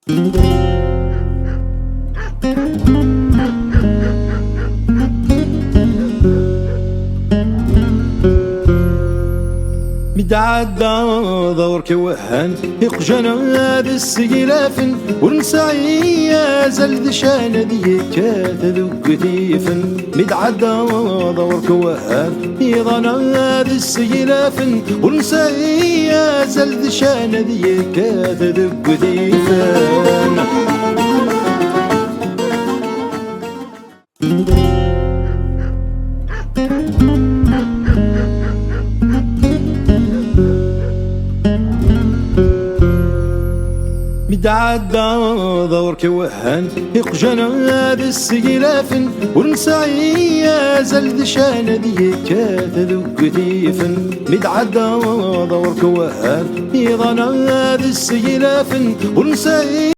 متعدى دورك وهان يقجنا هذا السقلافن ونسعي يا زلد شان ديك تذوق ديفن. متعدى دورك وهان يضنا هذا السقلافن ونسعي يا زلد شان ديك تذوق ديفن. متعدى دورك وهان يقجنا هذا السقلافن ونسعي يا زلد شان ديك تذوق ديفن. متعدى دورك وهان يضنا هذا السقلافن ونسعي